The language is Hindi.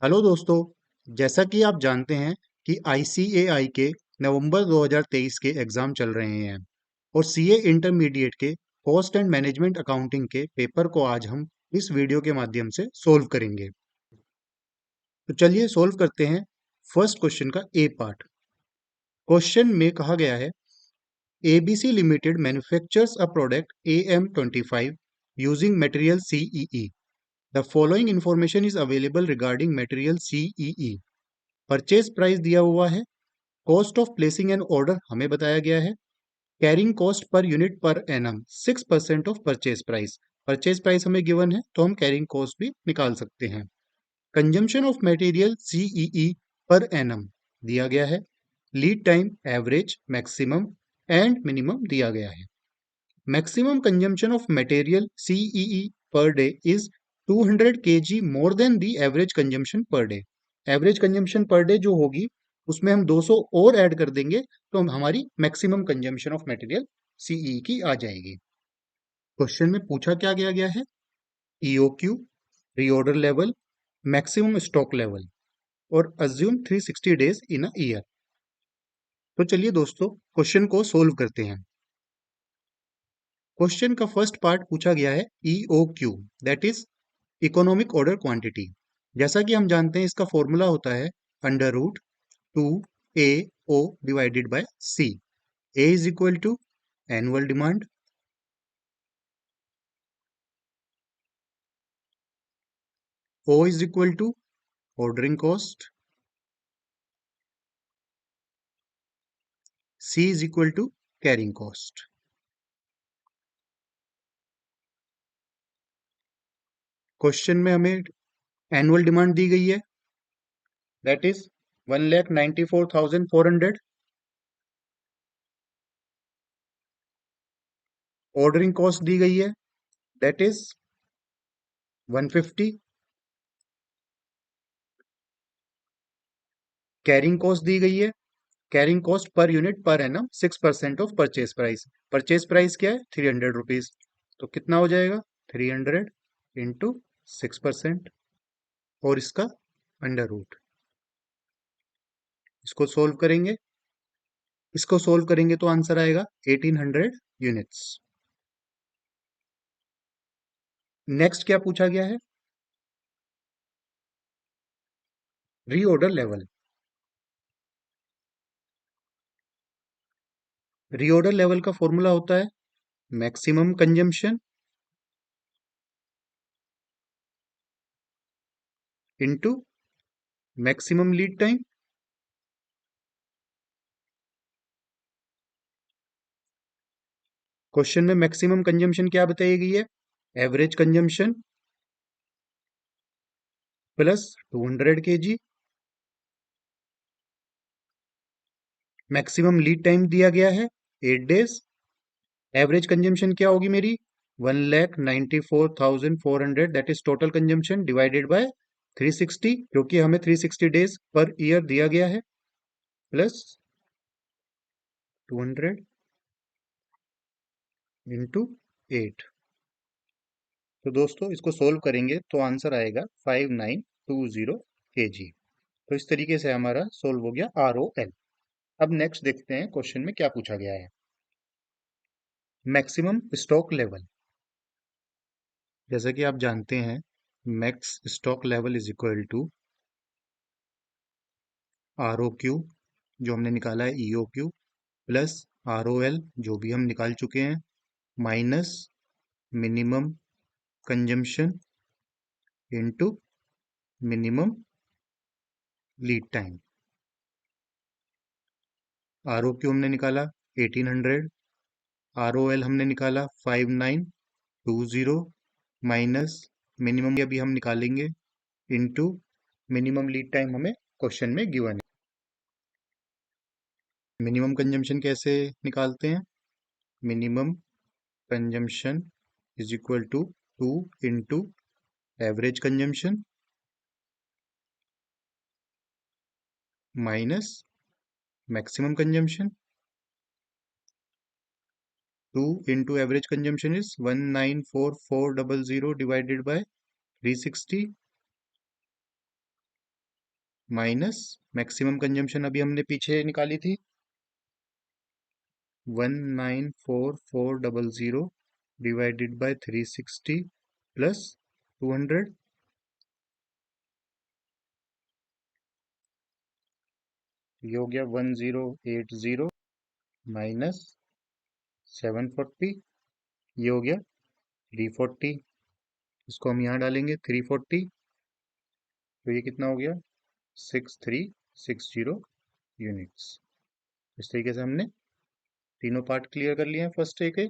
हेलो दोस्तों। जैसा कि आप जानते हैं कि आईसीएआई के नवंबर 2023 के एग्जाम चल रहे हैं और सीए इंटरमीडिएट के कॉस्ट एंड मैनेजमेंट अकाउंटिंग के पेपर को आज हम इस वीडियो के माध्यम से सोल्व करेंगे। तो चलिए सोल्व करते हैं फर्स्ट क्वेश्चन का ए पार्ट। क्वेश्चन में कहा गया है ABC limited manufactures a product AM25 using material C. The following information is available regarding material C. Purchase price दिया हुआ है, cost of placing an order हमें बताया गया है, carrying cost per unit per annum 6% of purchase price. Purchase price हमें गिवन है तो हम कैरिंग कॉस्ट भी निकाल सकते हैं। Consumption of material C per annum दिया गया है, lead time average maximum and minimum दिया गया है। Maximum consumption of material C per day is 200 kg more than the average consumption per day. Average consumption per day जो होगी उसमें हम 200 और ऐड कर देंगे तो हमारी maximum consumption of material CE की आ जाएगी। क्वेश्चन में पूछा क्या गया है, EOQ, reorder level, maximum stock level और assume 360 days in a year. तो चलिए दोस्तों क्वेश्चन को सोल्व करते हैं। क्वेश्चन का फर्स्ट पार्ट पूछा गया है EOQ, that is economic order quantity. जैसा कि हम जानते हैं इसका फॉर्मूला होता है under root 2AO divided by C. A is equal to annual demand, O is equal to ordering cost, C is equal to carrying cost. Question में हमें एनुअल डिमांड दी गई है, दैट इज 1,94,400। ऑर्डरिंग कॉस्ट दी गई है, दैट इज 150। कैरिंग कॉस्ट दी गई है, carrying cost per unit per annum 6% of purchase price. Purchase price क्या है, 300 रुपीज। तो कितना हो जाएगा, 300 इंटू 6% और इसका अंडर रूट। इसको सोल्व करेंगे, इसको सोल्व करेंगे तो आंसर आएगा 1800 यूनिट्स। नेक्स्ट क्या पूछा गया है, रीऑर्डर लेवल। रीऑर्डर लेवल का फॉर्मूला होता है maximum consumption into maximum lead time. Question में मैक्सिमम कंजम्पशन क्या बताई गई है, average consumption plus 200 kg। Maximum lead time दिया गया है 8 डेज। एवरेज कंजम्पशन क्या होगी मेरी, 1,94,400, that is total consumption divided by 360, क्योंकि हमें 360 डेज पर ईयर दिया गया है, प्लस 200 इंटू 8। तो दोस्तों इसको सोल्व करेंगे तो आंसर आएगा 5920 kg। तो इस तरीके से हमारा सोल्व हो गया ROL। अब नेक्स्ट देखते हैं क्वेश्चन में क्या पूछा गया है, मैक्सिमम स्टॉक लेवल। जैसा कि आप जानते हैं max stock level is equal to ROQ जो हमने निकाला है EOQ प्लस ROL जो भी हम निकाल चुके हैं, minus minimum consumption into minimum lead time. ROQ हमने निकाला 1800, ROL हमने निकाला 5920, माइनस मिनिमम अभी हम निकालेंगे इनटू मिनिमम लीड टाइम हमें क्वेश्चन में गिवन है। मिनिमम कंजम्पशन कैसे निकालते हैं, minimum consumption is equal to 2 into average consumption minus maximum consumption. 2 into average consumption is 1,94,400 divided by 360 minus maximum consumption अभी हमने पीछे निकाली थी 194400 डिवाइडेड बाय 360 प्लस 200, ये हो गया 1080 माइनस 740, ये हो गया 340। इसको हम यहाँ डालेंगे 340, तो ये कितना हो गया 6360 यूनिट्स। इस तरीके से हमने तीनों पार्ट क्लियर कर लिए हैं फर्स्ट डे के।